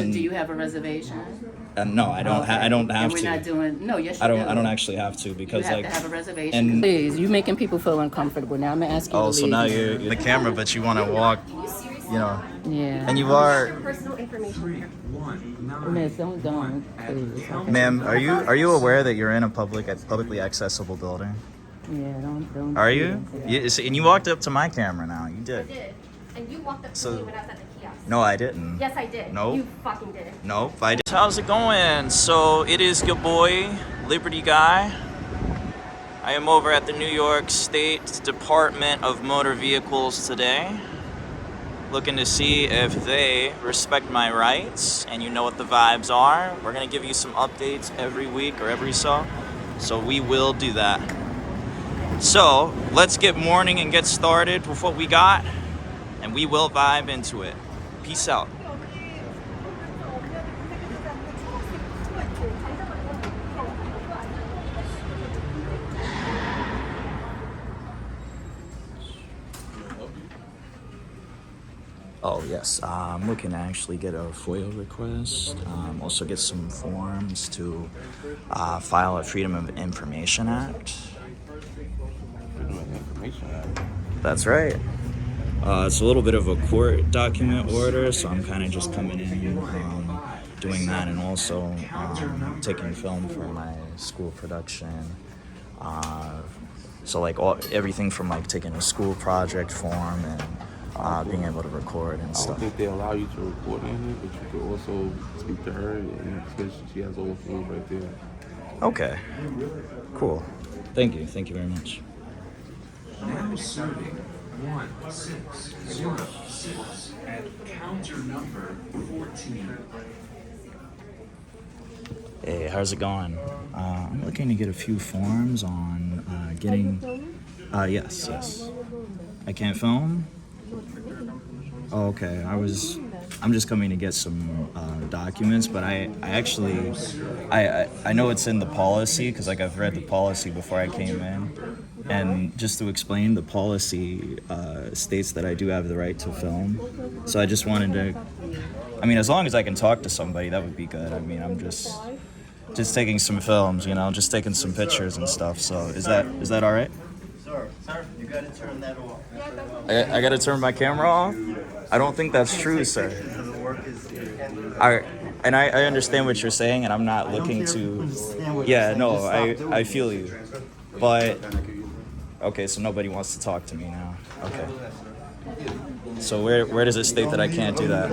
And do you have a reservation? No, I don't. I don't have and we're to. not doing. No, yes, you I don't. do. I don't actually have to because You have like. to have a reservation. And Please, you're making people feel uncomfortable. Now I'm gonna ask you. oh, to so leave. now you're the camera, but you want to walk, you know. Yeah. And you are. Personal information. Miss, don't, please. Okay. Ma'am, are you aware that you're in a publicly accessible building? Yeah, don't. Are you? And you walked up to my camera now. You did. I did. And you walked up to me when I was at the kiosk. No, I didn't. Yes, I did. Nope. You fucking did. Nope, I did. How's it going? So it is your boy, Liberty Guy. I am over at the New York State Department of Motor Vehicles today, looking to see if they respect my rights, and you know what the vibes are. We're gonna give you some updates every week or every so we will do that. So let's get morning and get started with what we got, and we will vibe into it. Peace out. Oh yes, I'm looking to actually get a FOIA request, also get some forms to file a Freedom of Information Act. Freedom of Information Act? That's right. It's a little bit of a court document order, so I'm kind of just coming in, doing that, and also taking film for my school production. So like everything from like taking a school project form and being able to record and I stuff. don't think they allow you to record in here, but you could also speak to her, and because she has all the forms right there. Okay, cool. Thank you very much. Now serving 1606 at counter number 14. Hey, how's it going? I'm looking to get a few forms on getting. Yes. I can't film. Oh, okay. I'm just coming to get some documents, but I actually know it's in the policy because like I've read the policy before I came in, and just to explain, the policy states that I do have the right to film. So I just wanted to. I mean, as long as I can talk to somebody, that would be good. I mean, I'm just taking some films, just taking some pictures and stuff. So is that all right? Sir, you gotta turn that off. I gotta turn my camera off? I don't think that's true, sir. I understand what you're saying, and I'm not looking to. Yeah, no, I feel you. But okay, so nobody wants to talk to me now. Okay. So where does it state that I can't do that?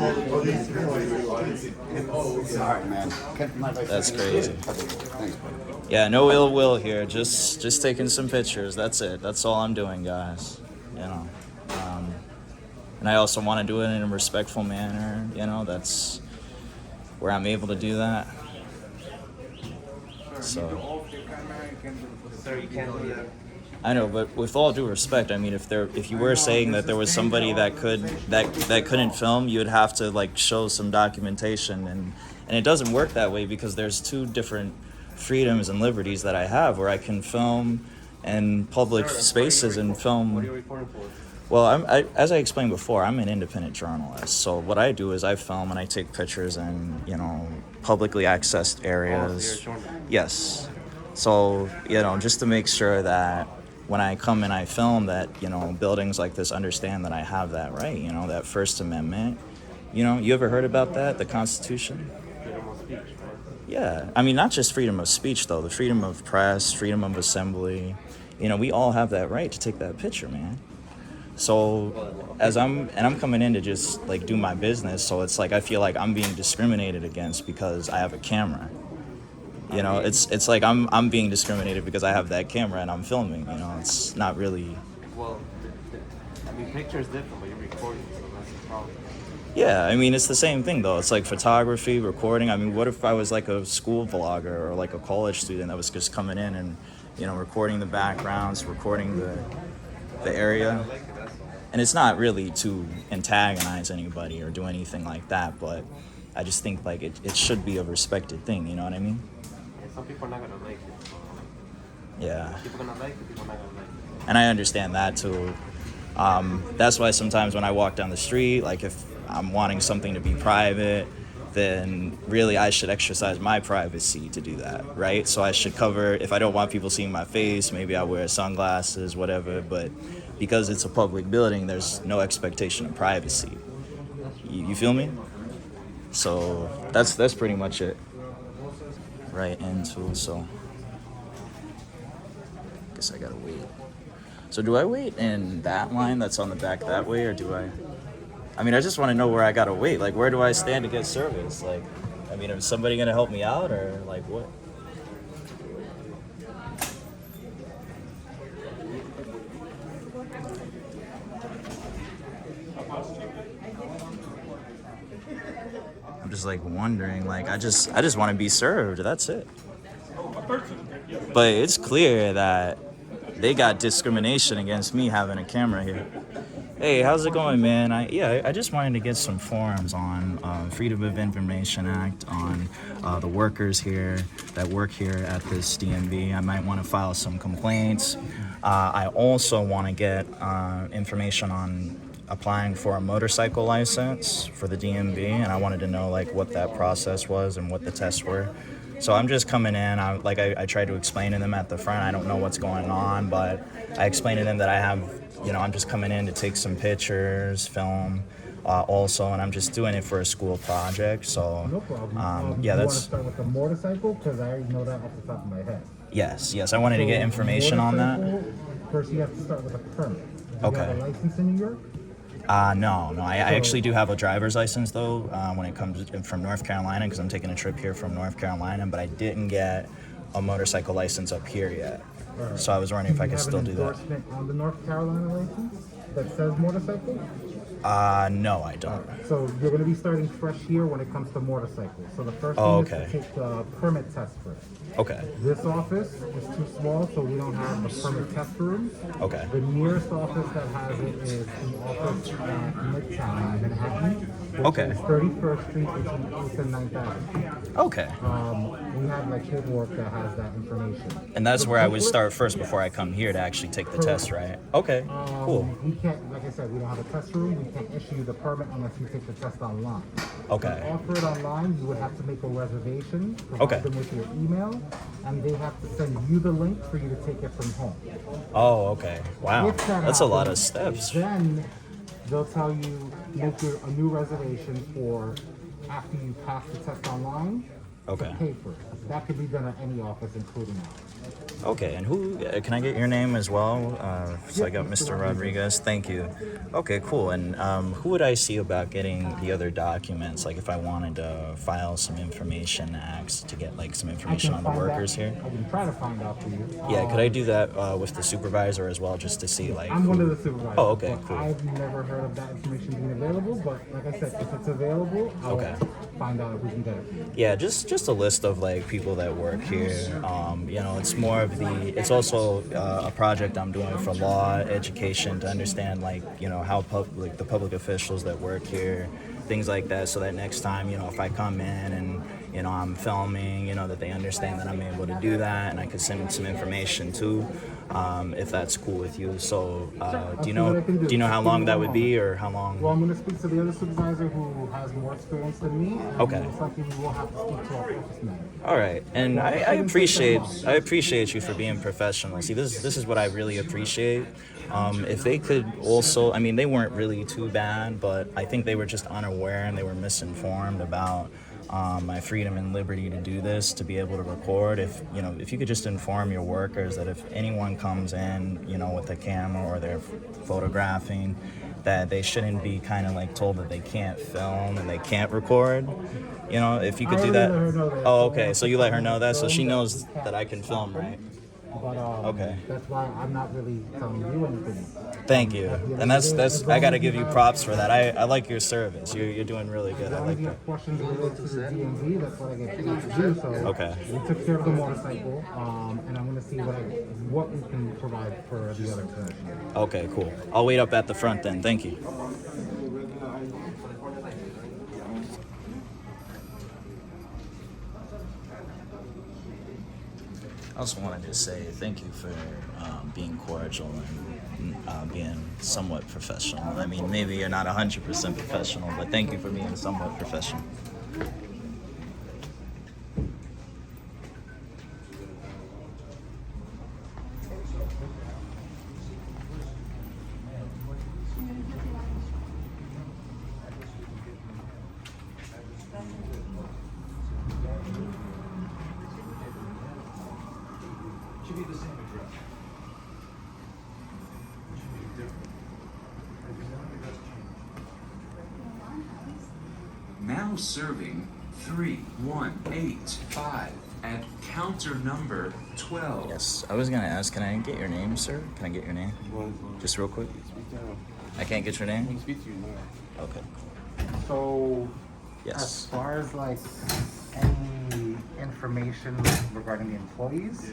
That's crazy. Yeah, no ill will here. Just taking some pictures. That's it. That's all I'm doing, guys. And I also want to do it in a respectful manner. That's where I'm able to do that. So. Sir, you can't do that. I know, but with all due respect, I mean, if you were saying that there was somebody that couldn't film, you would have to like show some documentation, and it doesn't work that way because there's two different freedoms and liberties that I have where I can film in public spaces and film. What are you recording for? Well, as I explained before, I'm an independent journalist. So what I do is I film and I take pictures in publicly accessed areas. Yes. So just to make sure that when I come and I film that, buildings like this understand that I have that right, that First Amendment. You ever heard about that, the Constitution? Freedom of speech, right? Yeah. I mean, not just freedom of speech, though. The freedom of press, freedom of assembly. We all have that right to take that picture, man. So I'm coming in to just like do my business. So it's like I feel like I'm being discriminated against because I have a camera. It's like I'm being discriminated because I have that camera and I'm filming. It's not really. Well, picture is different, but you're recording, so that's the problem. Yeah, I mean, it's the same thing though. It's like photography, recording. I mean, what if I was like a school vlogger or like a college student that was just coming in and recording the backgrounds, recording the area. And it's not really to antagonize anybody or do anything like that, but I just think like it should be a respected thing, you know what I mean? And some people are not gonna like it. Yeah. People are gonna like it, people are not gonna like it. And I understand that too. That's why sometimes when I walk down the street, like if I'm wanting something to be private, then really I should exercise my privacy to do that, right? So I should cover, if I don't want people seeing my face, maybe I wear sunglasses, whatever, but because it's a public building, there's no expectation of privacy. You feel me? So that's pretty much it. Right into, so I guess I gotta wait. So do I wait in that line that's on the back that way, or do I mean, I just want to know where I gotta wait. Like, where do I stand to get service? Like, I mean, is somebody gonna help me out, or like what? I'm just like wondering. Like, I just want to be served. That's it. But it's clear that they got discrimination against me having a camera here. Hey, how's it going, man? I just wanted to get some forms on Freedom of Information Act, on the workers here that work here at this DMV. I might want to file some complaints. I also want to get information on applying for a motorcycle license for the DMV, and I wanted to know like what that process was and what the tests were. So I'm just coming in. I tried to explain to them at the front. I don't know what's going on, but I explained to them that I have, I'm just coming in to take some pictures, film, also, and I'm just doing it for a school project. So no problem. Yeah, you that's. Want to start with the motorcycle because I already know that off the top of my head. Yes. I wanted to get information on that. First, you have to start with a permit. Do you Okay. have a license in New York? No. I actually do have a driver's license though when it comes from North Carolina, because I'm taking a trip here from North Carolina, but I didn't get a motorcycle license up here yet. Right. So I was wondering if I could still do Do you that. have an endorsement on the North Carolina license that says motorcycle? No, I don't. So you're going to be starting fresh here when it comes to motorcycles. So the first Oh, thing okay. is to take the permit test first. Okay. This office is too small, so we don't have the permit test rooms. Okay. The nearest office that has it is the office at Midtown in Manhattan, which Okay. is 31st Street between 8th and 9th Avenue. Okay. We have like paperwork that has that information. And that's where I would start first before I come here to actually take the test, right? Okay. Cool. We can't, like I said, we don't have a test room. We can't issue you the permit unless you take the test online. Okay. To offer it online, you would have to make a reservation, provide Okay. them with your email, and they have to send you the link for you to take it from home. Oh, okay. Wow. If that That's a lot of happens, steps. Then they'll tell you make a new reservation for after you pass the test online. Okay. Pay for it. That could be done at any office, including ours. Okay, and who, can I get your name as well? So I got Mr. Rodriguez, thank you. Okay, cool, and who would I see about getting the other documents? Like if I wanted to file some information acts to get like some information on the workers here? I can try to find out for you. Yeah, could I do that with the supervisor as well, just to see like I'm one of the supervisors. Oh, okay, but cool. I've never heard of that information being available, but like I said, if it's available, I'll Okay. find out if we can get it. Yeah, just a list of like people that work here. It's more of it's also a project I'm doing for law education to understand like, how the public officials that work here, things like that, so that next time, if I come in and, I'm filming, that they understand that I'm able to do that, and I could send them some information too, if that's cool with you. So, do you know how long that would be, or how long? Well, I'm going to speak to the other supervisor who has more experience than me. And Okay. most likely we will have to speak to our office manager. All right, and I appreciate you for being professional. See, this is what I really appreciate. If they could also, they weren't really too bad, but I think they were just unaware and they were misinformed about my freedom and liberty to do this, to be able to record. If you could just inform your workers that if anyone comes in, with a camera or they're photographing, that they shouldn't be kind of like told that they can't film and they can't record. If you could do that. I already let her know that. Oh, okay. So you let her know that, so she knows that I can film, right? But Okay. that's why I'm not really telling you anything. Thank you. And that's I gotta give you props for that. I like your service. You're doing really good. I As long like as you that. have questions related to the DMV, that's what I get paid to do. So Okay. we took care of the motorcycle, and I'm going to see what we can provide for the other connection. Okay, cool. I'll wait up at the front then. Thank you. I also wanted to say thank you for being cordial and being somewhat professional. Maybe you're not 100% professional, but thank you for being somewhat professional. Should be the same address. Should be different. Because I don't think that's changed. Now serving 3185 at counter number 12. Yes, I was gonna ask, can I get your name, sir? Can I get your name? Just real quick. Speak down. I can't get your I name? want to speak to you now. Okay. So, as Yes. far as like any information regarding the employees,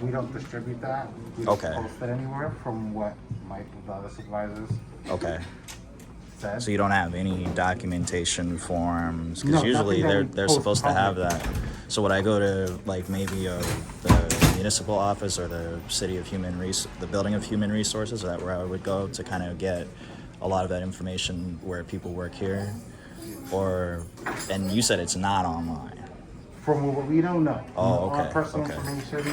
we don't distribute that. We don't Okay. post it anywhere from what Mike, the other supervisors, Okay. said. So you don't have any documentation forms? Because No, usually nothing that we they're post supposed to have public. that. So would I go to like maybe the municipal office or the city of the building of human resources? Is that where I would go to kind of get a lot of that information where people work here? And you said it's not online. From what we don't know. Oh, Our okay, personal okay. information,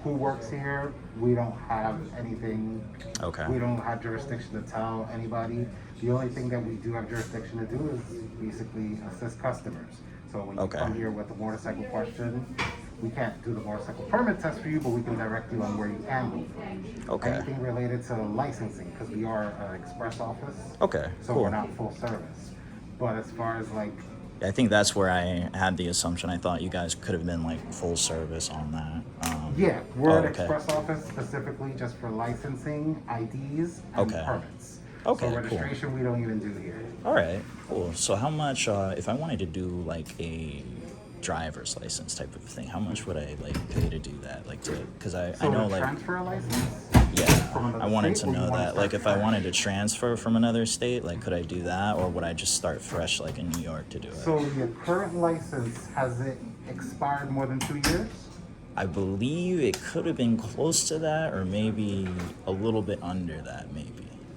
who works here, we don't have anything. Okay. We don't have jurisdiction to tell anybody. The only thing that we do have jurisdiction to do is basically assist customers. So when you Okay. come here with a motorcycle question, we can't do the motorcycle permit test for you, but we can direct you on where you can go. Okay. Anything related to licensing, because we are an express office. Okay, So cool. we're not full service. But as far as like, I think that's where I had the assumption. I thought you guys could have been like full service on that. yeah, we're an okay. express office specifically just for licensing, IDs, and Okay. permits. Okay, So cool. registration, we don't even do here. All right, cool. So how much, if I wanted to do like a driver's license type of thing, how much would I like pay to do that? Like because I So know to like, transfer a license? yeah, from another I wanted state, to or you know wanna that. start Like if I fresh? wanted to transfer from another state, like could I do that? Or would I just start fresh like in New York to do it? So your current license, has it expired more than 2 years? I believe it could have been close to that or maybe a little bit under that maybe.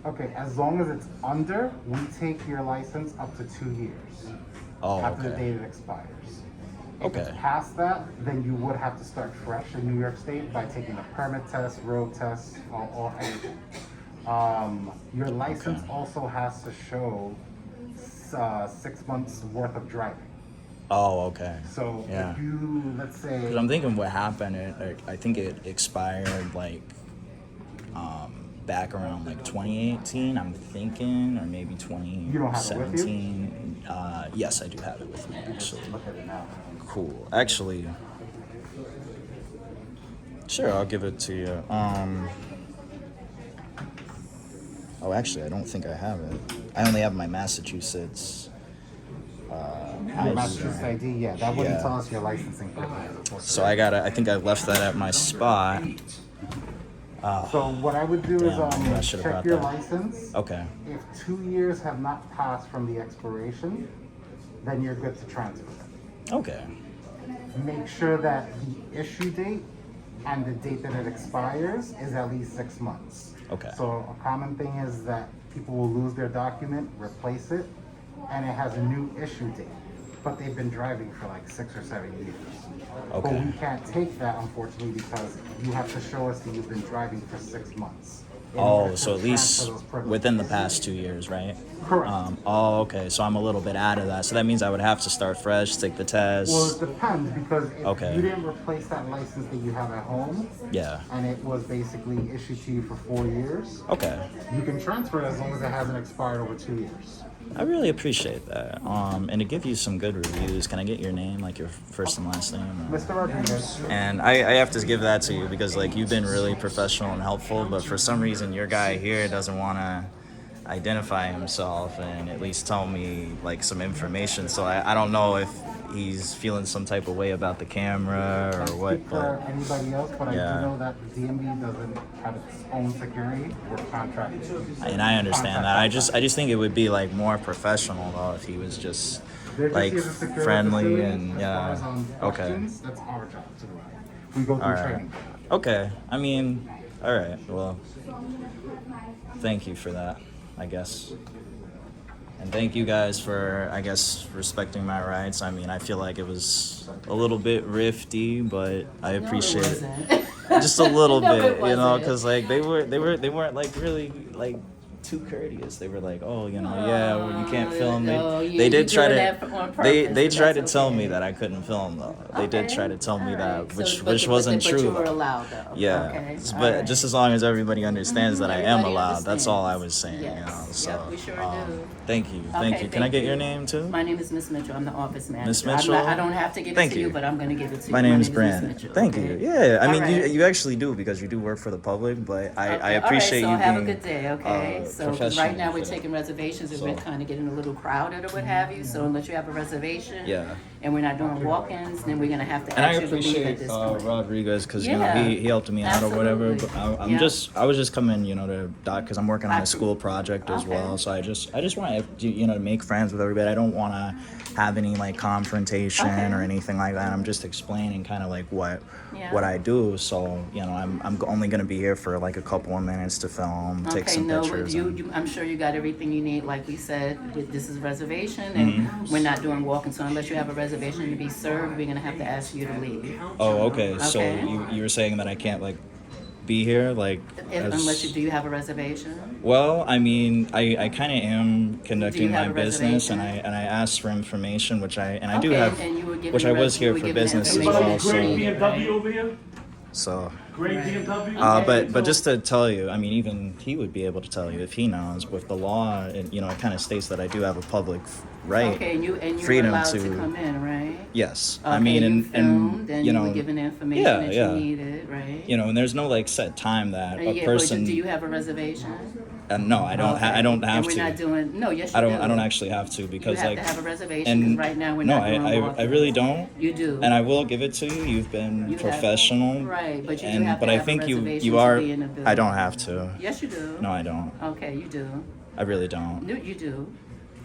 Okay, as long as it's under, we take your license up to 2 years Oh, after the okay. date it expires. If Okay. it's past that, then you would have to start fresh in New York State by taking a permit test, road test, or anything. Your license Okay. also has to show 6 months worth of driving. Oh, okay. So Yeah. if you, let's say, Because I'm thinking what happened, I think it expired like back around like 2018, I'm thinking, or maybe You don't have it with you? 2017. Yes, I do have it with me, actually. look at it now. Cool. Actually, sure, I'll give it to you. Oh, actually, I don't think I have it. I only have my Massachusetts. Your Massachusetts ID, yeah, that wouldn't Yeah. tell us your licensing purposes. So I think I left that at my spot. So what I would do is Damn, maybe I should've check brought your that. license. Okay. If 2 years have not passed from the expiration, then you're good to transfer. Okay. Make sure that the issue date and the date that it expires is at least 6 months. Okay. So a common thing is that people will lose their document, replace it, and it has a new issue date, but they've been driving for like 6 or 7 years. But Okay. we can't take that, unfortunately, because you have to show us that you've been driving for 6 months. in order Oh, to so at least transfer those privileges. within the past 2 years, right? Correct. Oh, okay. So I'm a little bit out of that. So that means I would have to start fresh, take the test. Well, it depends, because if Okay. you didn't replace that license that you have at home, Yeah. and it was basically issued to you for 4 years, Okay. you can transfer it as long as it hasn't expired over 2 years. I really appreciate that. And to give you some good reviews, can I get your name, like your first and last name? Mr. Rodriguez, And I have to give that to you because like you've been really professional and helpful, but for some reason your guy here doesn't want to identify himself and at least tell me like some information. So I don't know if he's feeling some type of way about the camera or I what. speak for But anybody else, but I Yeah. do know that the DMV doesn't have its own security. We're contracted. and I understand that. I just think it would be like more professional though if he was just They're just like here to secure the friendly facility. and As yeah. far as, Okay. questions, that's our job to do. We go through All right. training. Okay. I mean, all right. Well, thank you for that, I guess. And thank you guys for, I guess, respecting my rights. I mean, I feel like it was a little bit rifty, but I appreciate it. Just a little No, bit, it you know, wasn't. because like they weren't like really like too courteous. They were like, "Oh, yeah, well, you can't film." no, you- They you did try doing to. that on They purpose, tried to that's tell me okay. that I couldn't film though. They did Okay, try to tell me all that, right. which So, but wasn't but true. you were though. allowed though. Yeah, Okay. but all right. just as long as everybody understands that I am Everybody allowed, that's all I was understands. saying. Yes. So, Yep, we sure do. thank you, Okay, Can I thank get your you. name too? My name is Miss Mitchell. I'm the office manager. Miss Mitchell? I don't have to give Thank it to you, you. but I'm going to give it to you. My name is Miss Brandon. Mitchell, Thank okay? you. Yeah, I All mean, right. you actually do because you do work for the public, but I Okay, appreciate all right, so you have being a good day, okay? So 'cause professional right now we're for that. taking reservations and we're So- kind of getting a little crowded or what have you. So unless you have a reservation, Yeah. and we're not doing walk-ins, then we're gonna have to And I actually leave at appreciate this point. Rodriguez because Yeah, he helped me out or whatever. But absolutely. Yeah. I was just coming to doc because I'm working on a school project as Okay. well. So I just want to make friends with everybody. I don't want to have any like confrontation Okay. or anything like that. I'm just explaining kind of like what Yeah. I do. So I'm only gonna be here for like a couple of minutes to film, take Okay, some no, pictures. and- I'm sure you got everything you need. Like we said, this is reservation, and we're not doing walk-ins. So unless you have a reservation to be served, we're gonna have to ask you to leave. Oh, okay. So Okay. you were saying that I can't like be here like Unless do you have a reservation? Well, I mean, I kind of am conducting have my a business, and reservation? I asked for information, which I do Okay, have, and you were given which I was you here were for given business as information well. that you Great needed, BMW right? over here? So, Great BMW? but just to tell you, I mean, even he would be able to tell you if he knows. With the law, it kind of states that I do have a public right. Okay, and you were freedom allowed to- to come in, right? Yes, Okay, I mean, you filmed, and you you know, were given the information yeah, that yeah. you needed, right? and there's no like set time that a Yeah, but person. do you have a reservation? No, I don't. I don't have and we're to. not doing. No, yes, you I do. don't actually have to You because have like to have a reservation. and 'Cause right now we're no, not doing I walk-ins. really don't. You do. And I will give it to you. You've been You have- professional. Right, but you do and, have to but have I think a you reservation you to are. be in the building. I don't have to. Yes, you do. No, I don't. Okay, you do. I really don't. No, you do.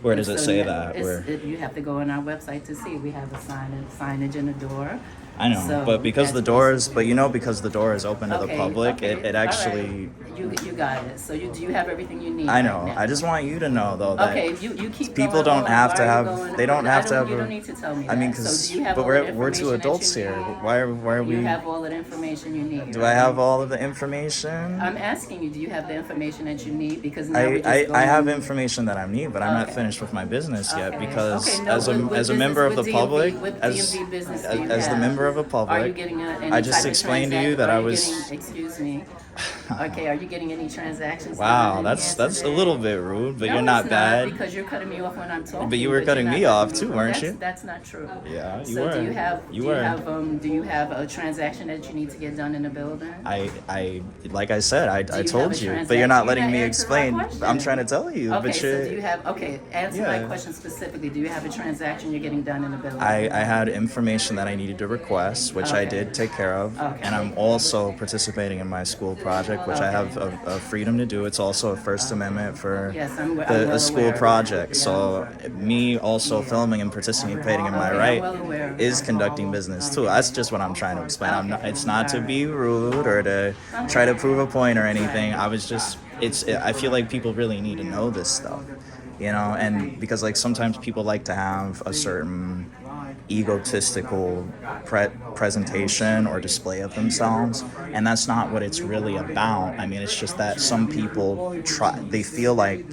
Where does it So say now that? Where you have to go on our website to see. We have a signage in the door. I know, So but because the that's doors, but because the door is open to the Okay, public, okay, it all actually. right. You got it. So do you have everything you need? I right know. now? I just want you to know though that Okay, you keep people going don't on. have Why to are you have. going- They don't have to have. You a- don't need to tell me I mean, that. So because do you have but all the we're two information that adults you here. need? Why are we? You have all of the information you need. Do I have all of the information? I'm asking you, do you have the information that you need? Because now we're just I going. have information that I need, but I'm not Okay. finished with my business yet Okay. because Okay, no, as what a business- member of what the DMV public, what as DMV business do you as the have? member of the Are you public, getting any I just type of explained to you that I was. Excuse me. Okay, are you getting any transactions? Wow, done in that's here a today? little bit rude, but No, you're not it's bad. because you're cutting me off when I'm talking. But you were cutting you're me not off cutting too, me- weren't that's- you? That's not true. Yeah, you So were. do you have You were. do you have a transaction that you need to get done in the building? I like I said, I you have told a you, but transaction? you're not You're letting not me answering my explain. question. I'm trying to tell you, Okay, but so you're. do you have answer my Yeah. question specifically. Do you have a transaction you're getting done in the building? I had information that I needed to request, which I Okay. did take care of, Okay. and I'm also participating in my school project, which I have a freedom to do. It's also a First Amendment for Yes, I'm well a aware school of project. that. So me also filming and participating in my Okay, I'm right well aware of is that. conducting business too. That's just what I'm trying to explain. I'm not, Okay. it's not to Alright. be rude or to try to prove a point or anything. I was just I feel like people really need to know this stuff, and because like sometimes people like to have a certain egotistical presentation or display of themselves, and that's not what it's really about. I mean, it's just that some people they feel like,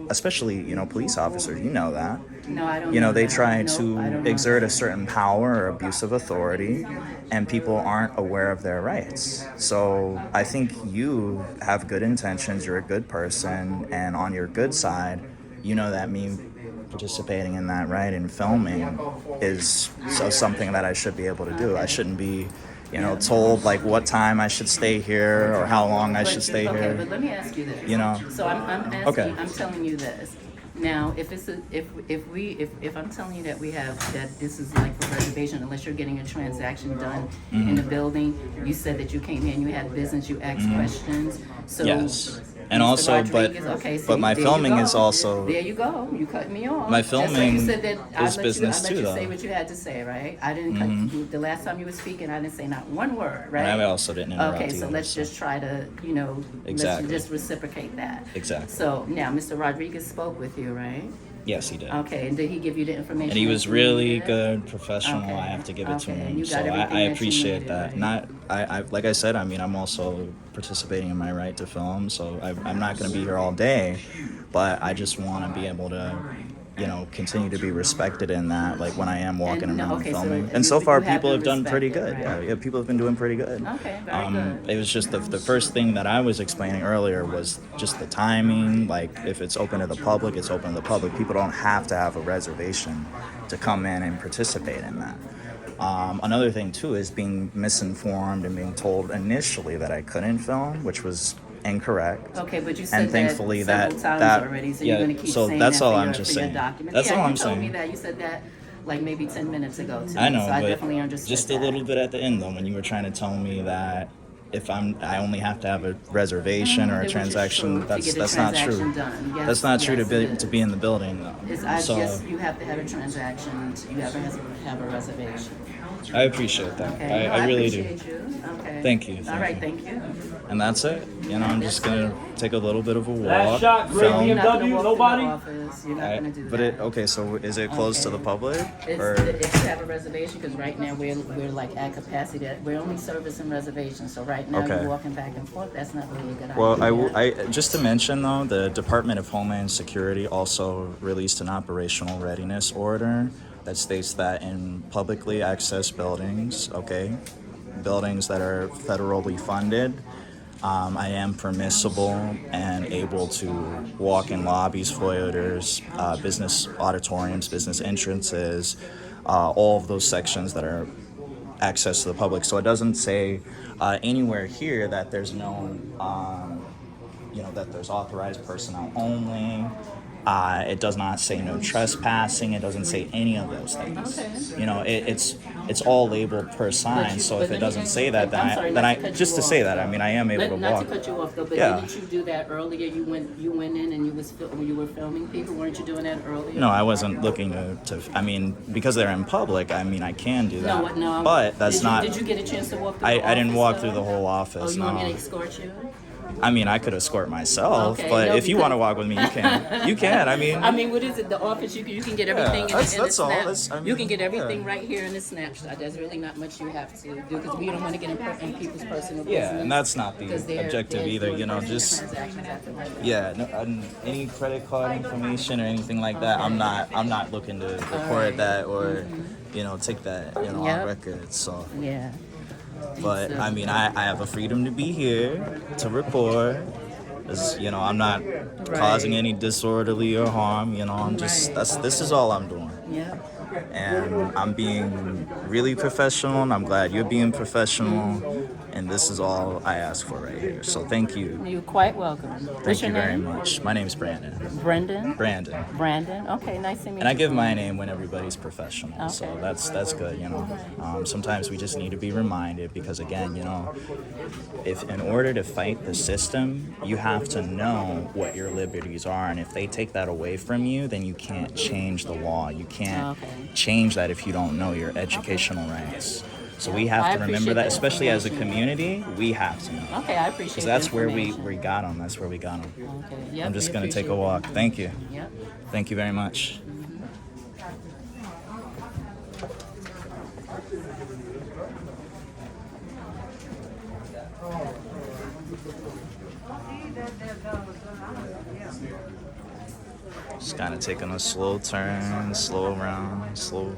especially, police officers, that. No, I don't. know They that. try Nope, I to don't know exert that. a certain power or abuse of authority, and people aren't aware of their rights. So I think you have good intentions, you're a good person, and on your good side, that me participating in that right and filming is something that I should be able to do. I shouldn't be told like what time I should stay here or how long I should stay Okay, here. but let me ask you this. So I'm asking. Okay. I'm telling you this. Now, if I'm telling you that that this is like for reservation, unless you're getting a transaction done in the building, you said that you came here and you had business, you asked questions. So Yes. And Mr. also, Rodriguez, okay, see, but my there you filming go. is also. There you go. You cut me off. My That's why filming you said that I is let business you, I too, let you though. say what you had to say, right? I didn't cut you. The last time you were speaking, I didn't say not one word, right? And I also didn't interrupt Okay, you. so let's just try to, Exactly. let's just reciprocate that. Exactly. So now, Mr. Rodriguez spoke with you, right? Yes, he did. Okay, and did he give you the information? And he was that you really needed? good, professional. Okay. I have to give it to Okay, him. you So got everything that I you appreciate needed, that. right? Not, I, like I said, I mean, I'm also participating in my right to film. So I'm not going to be here all day, but I just want to be able to, you know, continue to be respected in that, like when I am walking And, around okay, so filming. you- And so far, you have people been have done pretty respected, good. right? Yeah, people have been doing pretty good. Okay, very good. It was just the first thing that I was explaining earlier was just the timing. Like, if it's open to the public, it's open to the public. People don't have to have a reservation to come in and participate in that. Another thing too is being misinformed and being told initially that I couldn't film, which was incorrect. Okay, but you said And thankfully that several times that already, so yeah, you're going to keep so saying that's that all for I'm your, just for your saying. document. That's yeah, all I'm you told saying. me that. You said that like maybe 10 minutes ago too. I know, so I but definitely understood just that. a little bit at the end though, when you were trying to tell me that if I only have to have a reservation or a Which is transaction, true, to that's get a that's not true. transaction done. Yes, That's not true yes, to it be is. to be in the building though. So Yes, you have to have a transaction. You have to have a reservation. I appreciate that. Okay, no, I really do. appreciate you. Okay. Thank you, All thank right, you. thank you. And that's it. You know, I'm just gonna take a little bit of a walk. Last shot, great film. You're not gonna BMW, walk nobody? through the office. You're not gonna do But that. okay, so is it closed to the public? Or If you have a reservation, because right now we're like at capacity. We're only servicing reservations. So right now Okay. you're walking back and forth. That's not really a good well, idea. I just to mention though, the Department of Homeland Security also released an operational readiness order that states that in publicly accessed buildings, okay, buildings that are federally funded, I am permissible and able to walk in lobbies, foyers, business auditoriums, business entrances, all of those sections that are access to the public. So it doesn't say anywhere here that there's no, that there's authorized personnel only. It does not say no trespassing. It doesn't say any of those things. Okay. You know, it's all labeled per sign. So if it doesn't say that, I'm sorry, then not I to cut just you to say off, that, I mean, I am able to Not walk. to cut you off though, but Yeah. didn't you do that earlier? You went in and you were filming people. Weren't you doing that earlier? No, I wasn't looking to. I mean, because they're in public. I mean, I can do that. No. But that's not. Did you get a chance to walk through I the didn't office, walk though? through the whole office. Oh, you no. want me to escort you? I mean, I could escort myself, Okay, but no, if you because- want to walk with me, you can. You can. I mean, What is it? The office, you can get everything in that's- the that's all. snap. That's- I You mean, can get everything yeah. right here in the snapshot. There's really not much you have to do because we don't want to get in people's personal business. yeah, and that's not the because they're objective either. doing You know, personal just transactions after that. yeah, no, any credit card information or anything like that. I'm not looking to record that or take that Yep. on record. So, Yeah. but So- I mean, I have a freedom to be here to record. I'm not causing any disorderly or harm. I'm just Right. this is all I'm doing. Yeah. And I'm being really professional, and I'm glad you're being professional, and this is all I ask for right here. So thank you. You're quite welcome. What's Thank your you very name? much. My name's Brandon. Brendan. Brandon. Brandon. Okay, nice to meet you. And I give my name when everybody's professional, so Okay. that's good. Sometimes we just need to be reminded because again, if in order to fight the system, you have to know what your liberties are, and if they take that away from you, then you can't change the law. You can't Okay. change that if you don't know your educational rights. So we have I to remember appreciate that, the especially as a information. community, we have to know. Okay, I appreciate Because that's the where we information. got them. That's where we got them. Okay. Yep, I'm just we going to take a appreciate walk. Thank you. it. Yep. Thank you very much. Just kind of taking a slow turn, slow around, slow.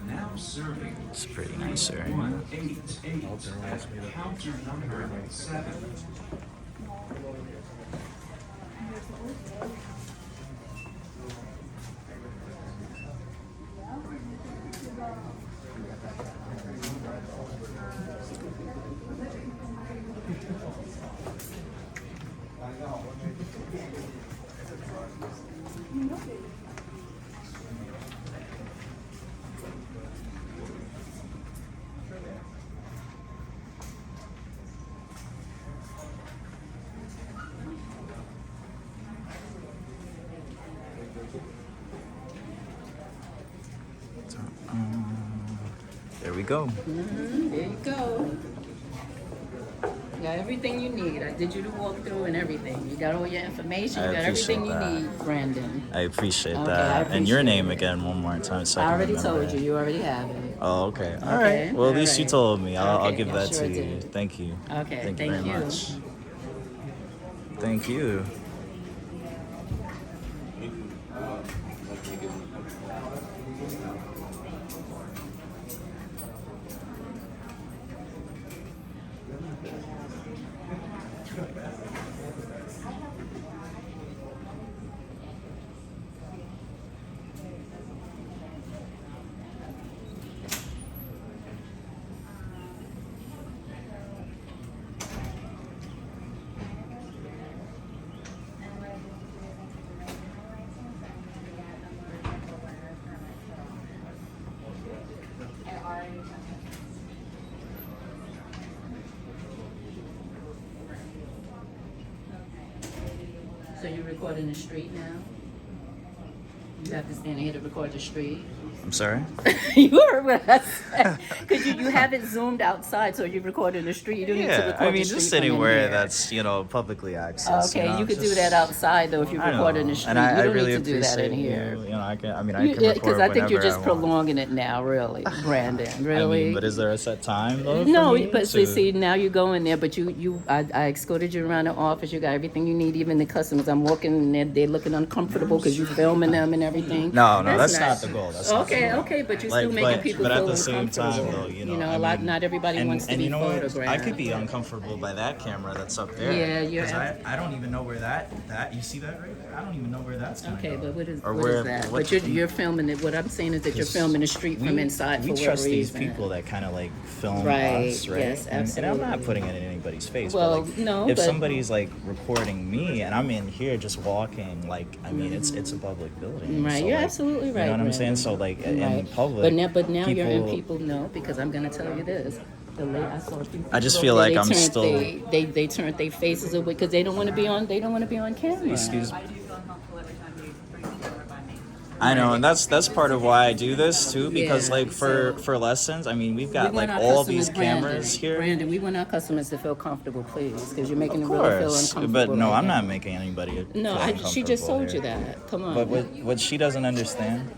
Now serving It's a pretty nice area. 188 at counter number 7. we go. There you go. You got everything you need. I did you the walkthrough and everything. You got all your information. I You got everything you appreciate that. need, Brandon. I appreciate Okay, that. I And your appreciate name it. again one more time so I I can already remember told you. it. You already have it. Oh, okay. All Okay, right. Well, at least you alright. told me. I'll Okay, give I that sure to you. did. Thank you. Okay, Thank you thank very you. much. Thank you. So you're recording the street now? You have to stand here to record the street? I'm sorry? You heard what I said. Because you have it zoomed outside, so you're recording the street. You don't need to Yeah, record I mean, the street just from in anywhere here. that's, publicly accessed. Okay, you could do just- that outside though if you're I know. recording the street. And I you don't really need to do that in appreciate here. you. I can record Because I think you're whenever just I want. prolonging it now, really, Brandon. Really. I mean, but is there a set time though? No, for me but to- see, now you go in there, but I escorted you around the office. You got everything you need, even the customers. I'm walking in there, they're looking uncomfortable because you're filming them and everything. No, that's nice. not the goal. That's not the Okay, goal. okay, but you're Like, still making but- people but at feel the same time, uncomfortable. though, I a lot. mean, Not everybody wants to be you know what? photographed. I could be uncomfortable by that camera that's up there. Yeah, you're Because I don't even know where that you see that right there? I don't even know where that's gonna Okay, go. but what is Or what where- is that? what- But you're filming it. What I'm saying is that you're filming the street from inside for We what trust these reason? people that kind of like film Right, us, right? yes, And I'm not absolutely. putting it in anybody's face. Well, but like, no, if but- somebody's like recording me and I'm in here just walking, like I mean, it's a public building. Right, so, you're like, absolutely right. You know what I'm Brandon. saying? So like in Right. public, But now you're in people know because I'm gonna tell you this. I saw a few I just people feel up there, like they I'm turned still- they turned their faces away because they don't want to be on camera. Excuse me. I know, and that's part of why I do this too, because Yeah, like for lessons, I mean, we've got We like want our all customers, these cameras here. Brandon, we want our customers to feel comfortable, please, because you're making Of them really feel course, uncomfortable. but no, right I'm now. not making anybody. No, feel she just uncomfortable told you here. that. Come on. But what she doesn't understand.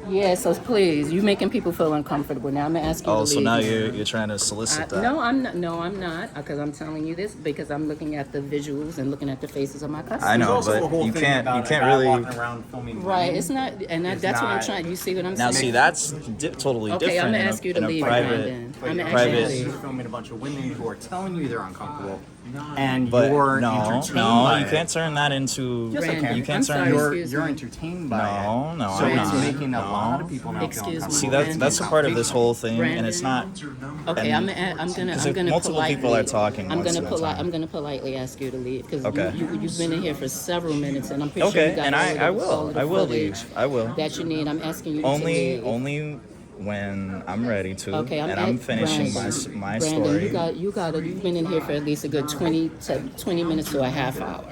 Yeah, so please, you making people feel uncomfortable. Now I'm gonna ask you to Oh, leave. so now you're trying to solicit that. No, I'm not. No, I'm not. Because I'm telling you this because I'm looking at the visuals and looking at the faces of my customers. I know, There's also a but whole you thing can't about a guy really. walking around filming Right, women. it's not, and It's that's what I'm not- trying. You see what I'm Now, saying? see, that's totally Okay, different. I'm gonna in a- ask you to in a leave, private, Brandon. I'm gonna ask you private- to leave. You're filming a bunch of women who are telling you they're uncomfortable, and But you're no, entertained no, by you it. can't turn that into. Yes, I Brandon, can. You can't I'm turn. sorry, excuse You're me. entertained by No, it. no, so I'm it's not. making a lot No. of people now feel Excuse me. uncomfortable. See, that's a part of this whole thing, and it's not. Okay, And- I'm gonna Because if multiple politely, people are talking I'm once gonna at a time. I'm gonna politely ask you to leave because Okay. you've been in here for several minutes and I'm pretty sure Okay, you got and all of I the- all will. of the I will footage leave. I will. that you need. I'm asking you to leave. Only when I'm ready to, Okay, and I'm finishing Brandon, my Brandon, story. you've been in here for at least a good 20 minutes to a half hour.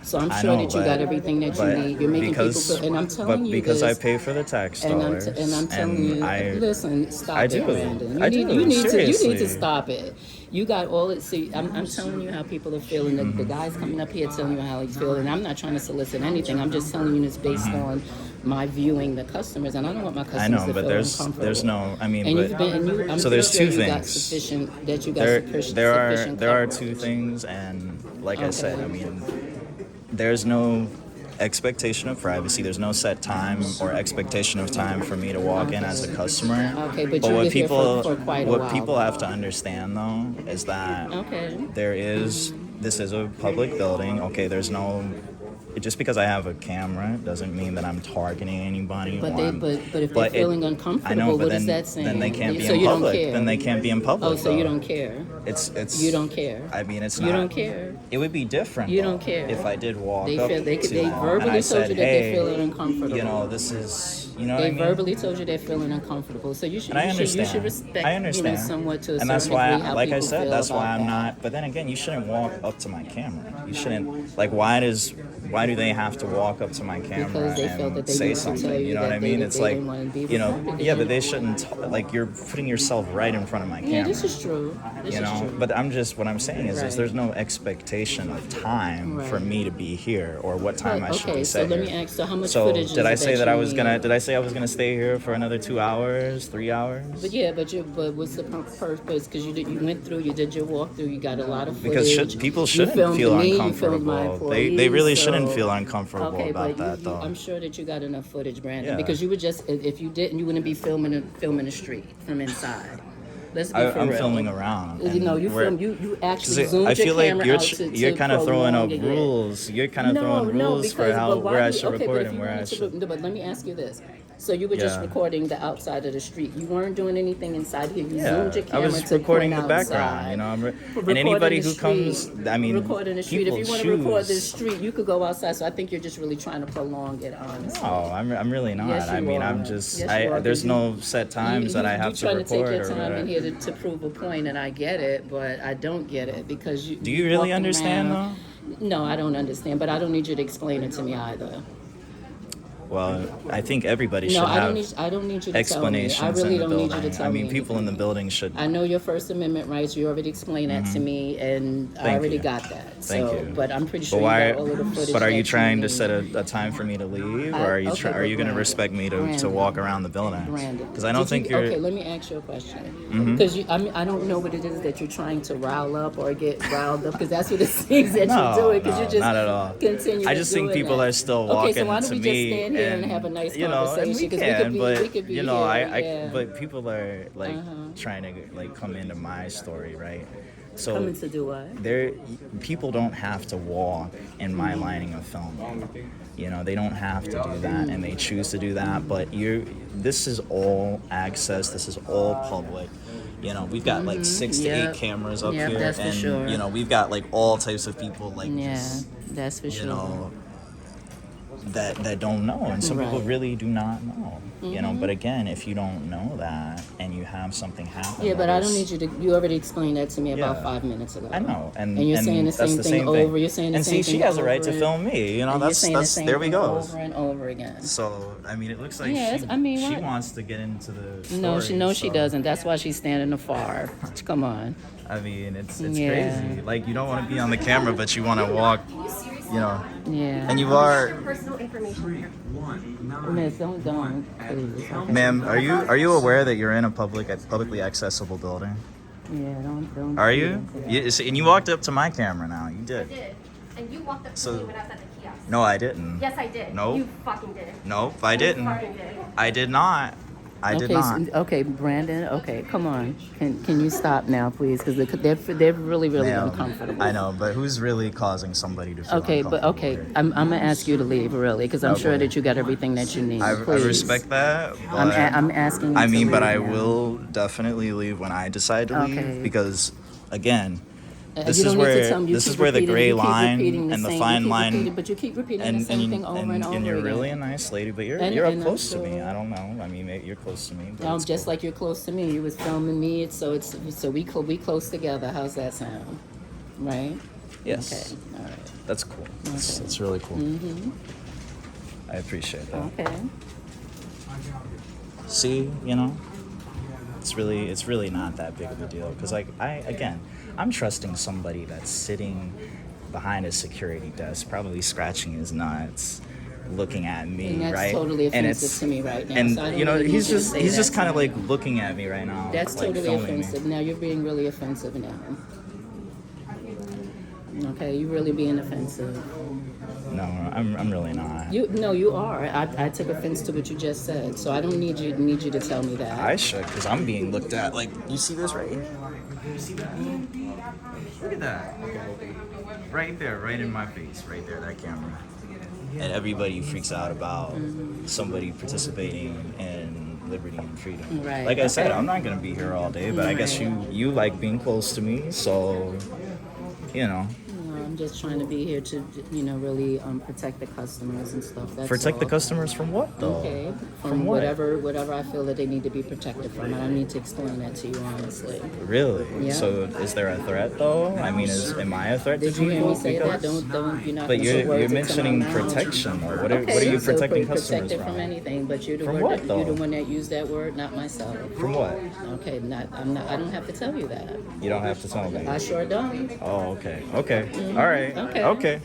So I'm I sure know, that you got everything that you but need. You're making because, people feel, and I'm telling but you because this. I pay for the tax And I'm, dollars, and I'm telling you, listen, stop I it, do. Brandon. I You do, need to seriously. stop it. You got all it. See, I'm telling you how people are feeling. The guy's coming up here telling you how he's feeling. I'm not trying to solicit anything. I'm just telling you it's based on my viewing the customers, and I don't want my customers I know, to but feel there's uncomfortable. no. I mean, And but you've been, and you, I'm so there's pretty two sure you got things. sufficient that you got There sufficient are coverage. two things, and like I Okay. said, I mean, there's no expectation of privacy. There's no set time or expectation of time for me to walk in as a customer. Okay, but you what live here people for quite a what while, people though. have to understand though is that Okay. this is a public building. Okay, there's no. Just because I have a camera doesn't mean that I'm targeting anybody. But or they, I'm- but if but they're it- feeling I uncomfortable, know, but what then, is that saying? then they can't be So in you don't public. care. Then they can't be in public. Oh, so you though. don't care. It's You don't care. I mean, it's You not. don't care. It would be different. You though, don't care. if I did walk They up feel they to they them and verbally I told said, you that hey, they're feeling uncomfortable. you know, this is, you know, They what I mean? verbally told you they're feeling uncomfortable. So you should And I you understand. should respect I understand. you know somewhat to a and that's certain why, degree how like I people said, feel that's why about I'm that. not. But then again, you shouldn't walk up to my camera. You shouldn't. Like, why does why do they have to walk up to my camera Because they felt that and they say needed to tell something? you You know that what I they mean? didn't- It's they like, didn't wanna be you know, recorded. yeah, but they shouldn't. Like, you're putting yourself right in front of my camera. Yeah, this is true. This You is know, true. but what I'm saying is Right. there's no expectation of time for Right. me to be here or what time I should Okay, be so set let me here. ask, so how much So footage did I is it say that you I was gonna? need? Did I say I was gonna stay here for another 2 hours, 3 hours? But yeah, but what's the purpose? Because you went through, you did your walkthrough, you got a lot of footage. Because people You shouldn't filmed feel me, you filmed my uncomfortable. They really employees, shouldn't so- feel uncomfortable Okay, about but that though. I'm sure that you got enough footage, Brandon. Yeah. Because you would just, if you didn't, you wouldn't be filming the street from inside. Let's be for I'm real. filming around. You know, and you we're- film. You actually 'cause zoomed I your feel like camera you're out to you're kind of throwing up prolong it. rules. You're kind of throwing rules for but why where I you- should okay, but record if and you where I wanted to- should. But let me ask you this. So you were just Yeah. recording the outside of the street. You weren't doing anything inside here. You Yeah, zoomed your I camera was to recording point the background. outside. You know, and Recording anybody the who comes, street. I mean, Recording the street. If people you want to record the choose. street, you could go outside. So I think you're just really trying to prolong it, honestly. No, I'm really not. Yes, I you mean, are. I'm just. Yes, you are, There's 'cause no set times that I have to You're record trying to take your or time in whatever. here to prove a point, and I get it, but I don't get it because you. Do you really walking understand around- No, I don't understand, but I don't need you to explain it to me either. Well, I think everybody No, should I have don't need you to tell me. explanations I really in the don't need building. you to tell I me. mean, people in the building should. I know your First Amendment rights. You already explained that to me, and I Thank already you. got that. Thank So, you. but I'm pretty sure But why? you got all of the footage. But are you that trying to need. set a time for me to leave, or I- are you okay, are you but going to Brandon, respect me to Brandon, walk around the building? Brandon, Because I don't did think you, you're. Okay, let me ask you a question. Because I mean, I don't know what it is that you're trying to rile up or get riled up. Because that's what it seems that No, you're doing. Because no, you just not at all. continue. I just think doing people that. are still Okay, walking so why don't to we me just stand here and have a nice you know, and conversation? we 'Cause can, we but could be you know, here, yeah. but people are like trying to like come into my story, right? So Coming to do what? people don't have to walk in my Mm-hmm. lining of film. You know, they don't have to do that, and they choose to do that. But this is all access. This is all public. You know, we've got like 6 to 8 Yep. cameras up Yep, here, that's for and sure. you know, we've got like all types of people like Yeah, just that's for you sure. know that don't know, and some people Right. Mm-hmm. really do not know. You know, but again, if you don't know that and you have something happen, Yeah, but that I don't is- need you to. You already explained that to me about Yeah. 5 minutes ago. I know, and you're saying the that's same thing over. You're saying the and same see, thing she has a right over to and- film me. You know, And you're that's saying the same there we thing go. over and over again. So I mean, it looks like Yeah, she, it's- I mean, she what- wants to get into the story, No, she so, doesn't. That's why she's standing afar. Come on. I mean, it's Yeah. crazy. Like you don't want to be on the camera, but you want to walk. You seriously? You know, Yeah. and you are, Personal information here. Miss, don't, please. Okay. ma'am. Are you aware that you're in a publicly accessible building? Yeah, don't. Are you? And you walked up to my camera now. You I did. did. And you walked up to So- me when I was at the kiosk. No, I didn't. Yes, I did. No. You fucking did. Nope, I You didn't. fucking did. I did not. I did Okay, not. okay, Brandon. Okay, come on. Can you stop now, please? Because they're really Ma'am, uncomfortable. I know, but who's really causing somebody to feel Okay, but uncomfortable okay, here? I'm gonna ask you to leave, really, because I'm sure Okay. that you got everything that you need. I Please. respect that, but I'm asking. You I to mean, but leave I now. will definitely leave when I decide to Okay. leave because, again, this You is don't need to where tell me. You this keep is where the repeating- gray you keep line repeating the and the same- fine you keep line. repeating- but you keep repeating the same thing over and over and you're again. really a nice lady, but you're And up I'm close to me. sure- I don't know. I mean, you're close to me. But No, it's just cool. like you're close to me. You was filming me, so we close together. How's that sound? Right? Yes, Okay. All right. that's cool. That's, Okay. that's really cool. I appreciate that. Okay. See, you know, it's really not that big of a deal because like I'm trusting somebody that's sitting behind a security desk, probably scratching his nuts, looking at me, And that's right? totally and offensive to me right now, And so I don't you know, really he's need you to just say he's that just to kind of me. like looking at me right now. That's like, totally filming me. offensive. Now you're being really offensive now. Okay, you're really being offensive. No, I'm really not. You are. I took offense to what you just said, so I don't need you to tell me that. I should, because I'm being looked at. Like, you see this right here? You see that? Look at that. Right there, right in my face, right there, that camera. And everybody freaks out about somebody participating in liberty and freedom. Right, Like I said, okay. I'm not gonna be here all day, but I guess you like being close to me, so you know. I'm I'm just trying to be here to, really protect the customers and stuff. That's Protect the all. customers from what, though? Okay, From from what? whatever I feel that they need to be protected from. I don't need to explain that to you honestly. Really? Yeah. So is there a threat, though? I mean, am I a threat to Did you hear people? me say that? Because- Don't you're not But gonna put you're words into my mentioning mouth. protection, though. What are Okay, you so protecting customers protected from anything, but you're the From word what, that, though? you're the one that used that word, not myself. From what? Okay, I don't have to tell you that. You don't have to tell me. I sure don't. Oh, okay. Okay. All right. Okay. Okay.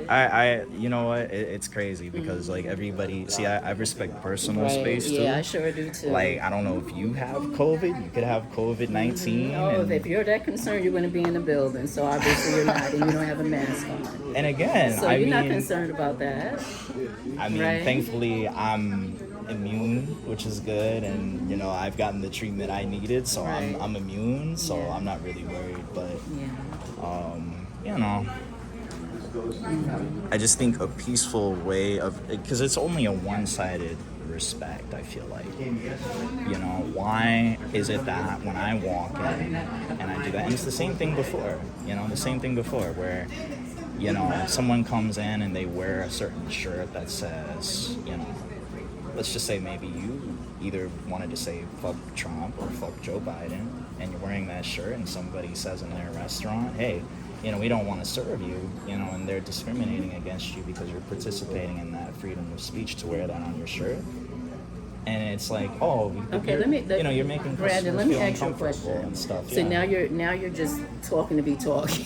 All right. You know what? It's crazy because like everybody. See, I respect personal Right. space too. Yeah, I sure do too. Like I don't know if you have COVID. You could have COVID-19. Oh, and, if you're that concerned, you're going to be in the building. So obviously you're not, and you don't have a mask on. and again, So I you're mean, not concerned about that. I mean, right? thankfully I'm immune, which is good, and I've gotten the treatment I needed, so Right. I'm immune, so Yeah. I'm not really worried. But Yeah. I just think a peaceful way of, because it's only a one-sided respect, I feel like. Why is it that when I walk in and I do that, and it's the same thing before, where, if someone comes in and they wear a certain shirt that says, let's just say maybe you either wanted to say fuck Trump or fuck Joe Biden, and you're wearing that shirt and somebody says in their restaurant, hey, we don't want to serve you, and they're discriminating against you because you're participating in that freedom of speech to wear that on your shirt. And it's like, oh, Okay, you're making Brandon, customers let me feel ask you a uncomfortable question. and stuff. So yeah. now you're just talking to be talking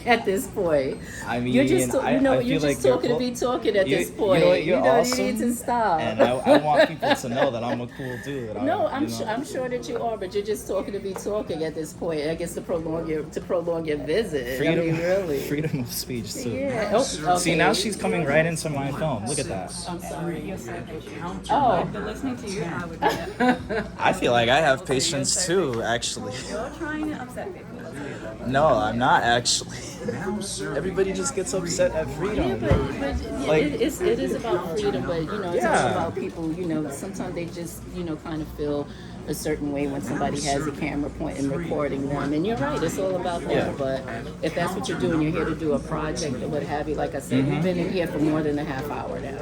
at this point. I mean, you're just I you're feel just like talking to be talking at this you point. know what, you're awesome, you need to stop. and I want people to know that I'm a cool dude. No, I'm sure that you are, but you're just talking to be talking at this point. I guess to prolong your visit. Freedom, I mean, really. freedom of speech too. Yeah. Oh, okay. See, now she's coming right into my phone. Look at that. I'm sorry. I've been listening to you. I would do that. I feel like I have patience too, actually. You're trying to upset people. No, I'm not actually. Now serving. Everybody just gets upset at freedom. But Like- it is about freedom, but it's Yeah. also about people, sometimes they just, kind of feel a certain way when somebody has a camera point and recording them. And you're right, it's all about that. Yeah. But if that's what you're doing, you're here to do a project or what have you. Like I said, you've been in here for more than a half hour now.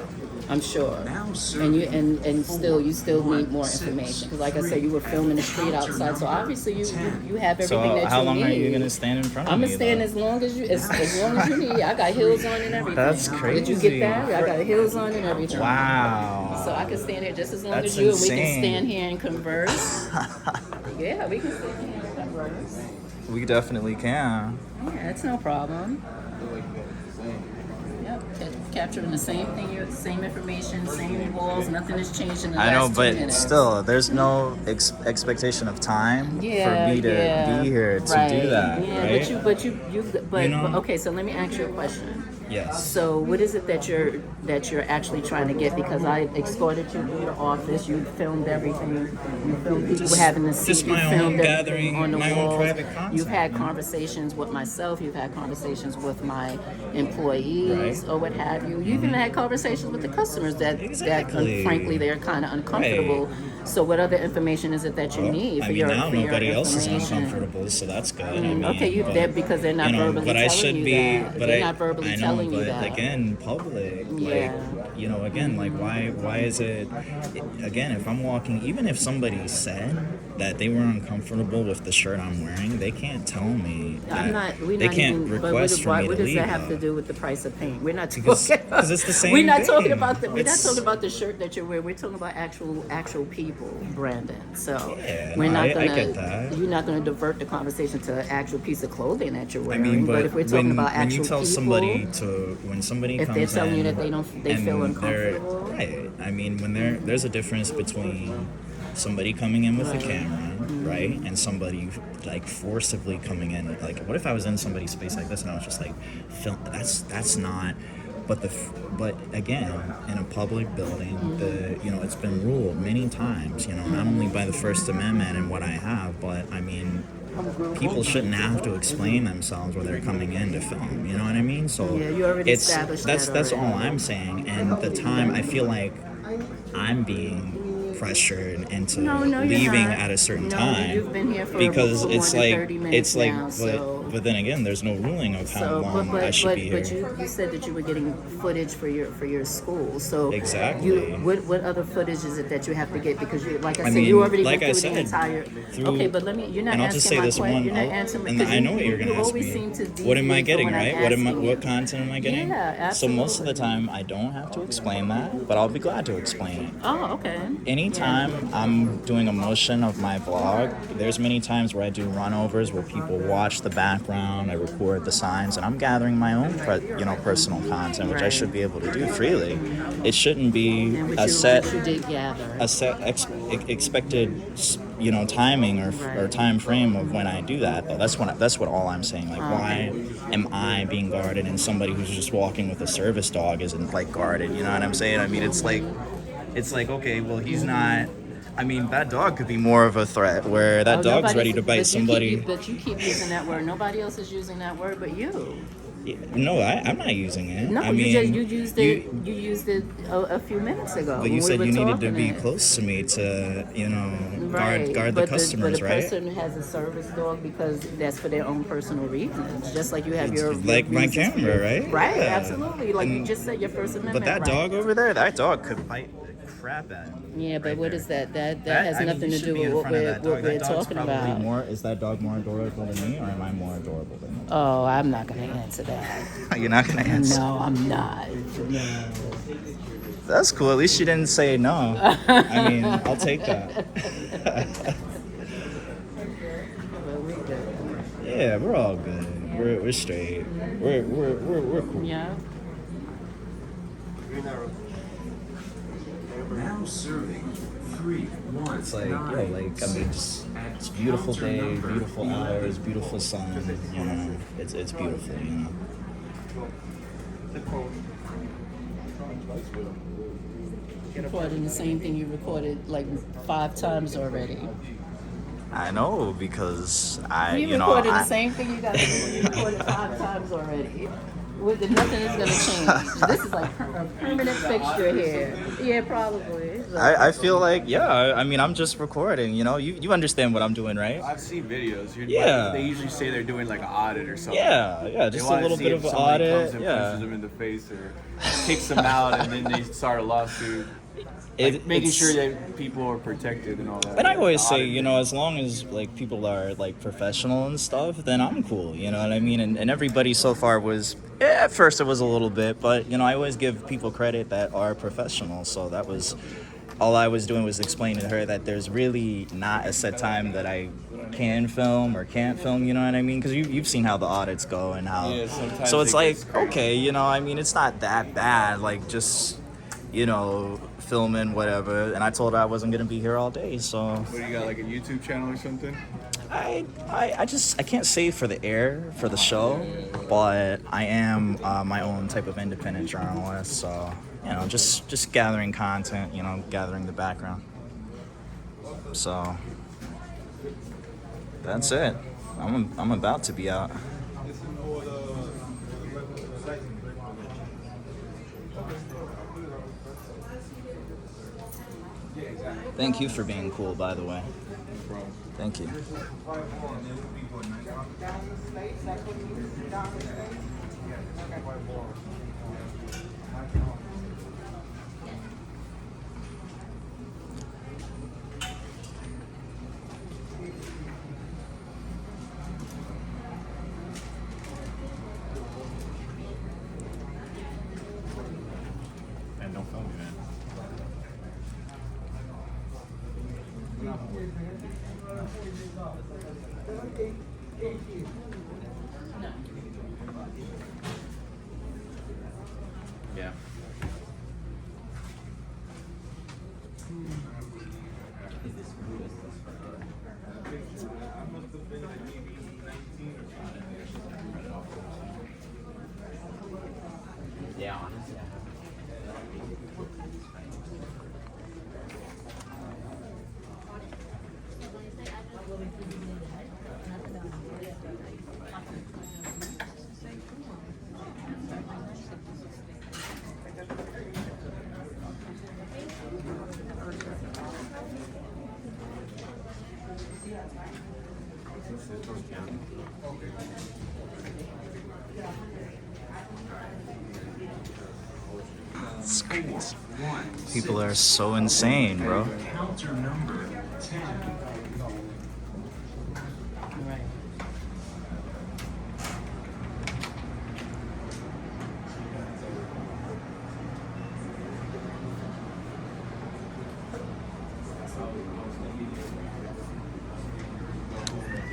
I'm sure. Now And serving. you still need more information because, like I said, you were filming the street outside, so obviously you have everything So that how you long need. are you gonna stand in front of I'm me? gonna stand though? as long as you need. I got heels on and everything. That's Did you crazy. get that? I got heels on and everything. Wow. So I can stand here just as long That's as you, and we can insane. stand here and converse. Yeah, we can stand here and converse. We definitely can. Yeah, it's no problem. Yep, capturing the same thing, same information, same walls. Nothing has changed in the I know, last 2 but minutes. still, there's no expectation of time for me to be here to right. do that, Yeah, right? but okay. So let me ask you a question. Yes. So what is it that you're actually trying to get? Because I escorted you through the office. You filmed everything. You filmed people having a seat. just You my own filmed everything gathering, on the my own walls. private content, You've had you know? conversations with myself. You've had conversations with my employees Right. Mm-hmm. or what have you. You even had conversations with the customers that Exactly. frankly they're kind of uncomfortable. So what other information is it that you need I for mean, your now for your nobody else is information? uncomfortable, so that's good. I mean, Okay, but, because they're not verbally but I telling should you be, that. but They're I, not verbally I know, telling you but that. again, public, Yeah. like, again, like, why is it, again, if I'm walking, even if somebody said that they were uncomfortable with the shirt I'm wearing, they can't tell me that. They can't request for me what to does leave. that have to though. do with the price of paint? We're not talking. Because it's the same We're not talking thing. about we're not It's- talking about the shirt that you're wearing. We're talking about actual people, Brandon. So Yeah, we're no, not I gonna. get that. You're not gonna divert the conversation to an actual piece of clothing that you're I wearing. mean, but if we're talking when, about when actual you tell people, somebody when somebody if comes they're telling you in that they and feel they're- uncomfortable. right? I mean, when there's a difference between somebody coming in with a camera, right, and somebody like forcibly coming in. Like, what if I was in somebody's space like this and I was just like, film? That's not. But again, in a public building, it's been ruled many times. Not only by the First Amendment and what I have, but I mean, people shouldn't have to explain themselves when they're coming in to film. You know what I mean? So Yeah, you already established that's that all already. I'm saying. And the time, I feel like I'm being pressured into No, you're leaving not. at a certain No, time you've been here for because more it's than like 30 minutes now, but so but then again, there's no ruling of how So, long I should be here. but you said that you were getting footage for your school. So Exactly. what other footage is it that you have to get? Because you, like I said, mean, you already like I went through said, the entire. through- Okay, but you're not and I'll asking just say my this question. one. You're not answering And because I know what you're gonna you ask always me. seem to What am I deviate getting, from when I'm right? asking you. What content am I getting? Yeah, So most of the absolutely. time, I don't have to explain that, but I'll be glad to explain it. Oh, okay. Anytime I'm doing a motion of my vlog, there's many times where I do runovers where people watch the background, I record the signs, and I'm gathering my own, personal content, which I Right. should be able to do freely. It shouldn't be And a set, you did gather. a set expected, timing or Right. time frame of when I do that. Though that's what all I'm saying. Like, why am I being guarded and somebody who's just walking with a service dog isn't like guarded? You know what I'm saying? I mean, it's like, okay, well, he's not. I mean, that dog could be more of a threat, where that Oh, dog's nobody- ready to bite somebody. But you keep using that word. Nobody else is using that word but you. No, I'm not using it. No, I mean, you used it. You used it a few minutes ago. But when you we said were you needed to talking be it. close to me to, Right. guard the customers, but a right? person has a service dog because that's for their own personal reasons. Just like you have your Like my reasons camera, for- right? Right, Yeah. absolutely. Like you And- just said, your First Amendment. But that right. dog over there, that dog could bite the crap out of me. Yeah, but right what there. is that? That has I mean, nothing you to should do be with in what front of we're that dog. what we're That dog's talking probably about. more. Is that dog more adorable than me, or am I more adorable than you? Oh, I'm not gonna answer that. You're not gonna answer. No, I'm not. No. That's cool. At least you didn't say no. I mean, I'll take that. Yeah, we're all good. We're straight. We're cool. Yeah. Now serving 319. It's like, I mean, it's a beautiful day, beautiful hours, beautiful sun. It's beautiful. Recording the same thing you recorded like 5 times already. I know because You recorded the same thing you got to do. You recorded 5 times already. Nothing is gonna change. This is like a permanent fixture here. Yeah, probably. So- I feel like, I mean, I'm just recording. You understand what I'm doing, right? I've seen videos. Yeah. They usually say they're doing like an audit or something. Yeah, They just a wanna little see bit if of an somebody audit. comes and Yeah. punches them in the face or kicks them out, and then they start a lawsuit. Making It's- sure that people are protected and all that. And I always The say, audit. as long as like people are like professional and stuff, then I'm cool. You know what I mean? And everybody so far was, at first it was a little bit, but I always give people credit that are professional. So that was all I was doing was explaining to her that there's really not a set time that I can film or can't film. You know what I mean? Because you've seen how the audits go and how. Yeah, sometimes So it's it like, gets crazy. okay, I mean, it's not that bad. Like just, filming whatever. And I told her I wasn't gonna be here all day, so. What do you got, like a YouTube channel or something? I can't say for the air for the show, but I am my own type of independent journalist. So just gathering content, gathering the background. So that's it. I'm about to be out. Thank you for being cool, by the way. Thank you. And don't film me, man. Yeah. Yeah, honestly. It's crazy. People are so insane, bro. Counter number 10. Right.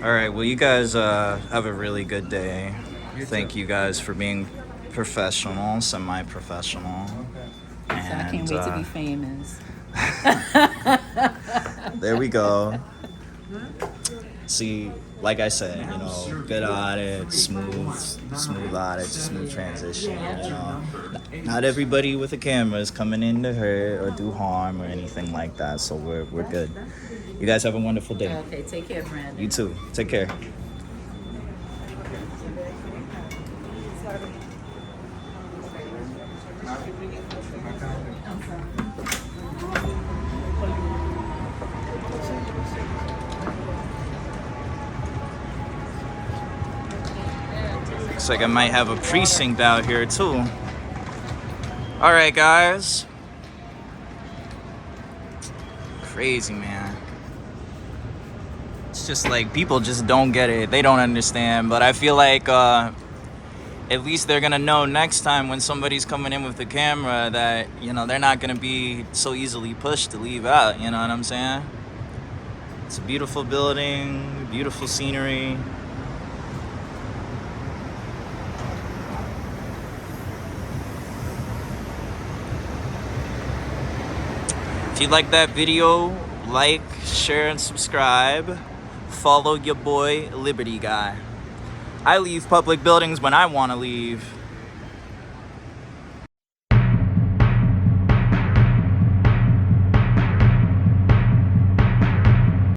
All right, well, you guys have a really good day. Thank you guys for being professional, semi-professional. So I can't wait to be famous. There we go. See, like I said, you know, good audit, smooth audit, smooth transition. You know, not everybody with a camera is coming in to hurt or do harm or anything like that. So we're good. You guys have a wonderful day. Okay, take care, Brandon. You too. Take care. Looks like I might have a precinct out here too. All right, guys. Crazy, man. It's just like people just don't get it. They don't understand. But I feel like at least they're gonna know next time when somebody's coming in with the camera that, you know, they're not gonna be so easily pushed to leave out. You know what I'm saying? It's a beautiful building, beautiful scenery. If you like that video, like, share, and subscribe. Follow your boy, Liberty Guy. I leave public buildings when I want to leave.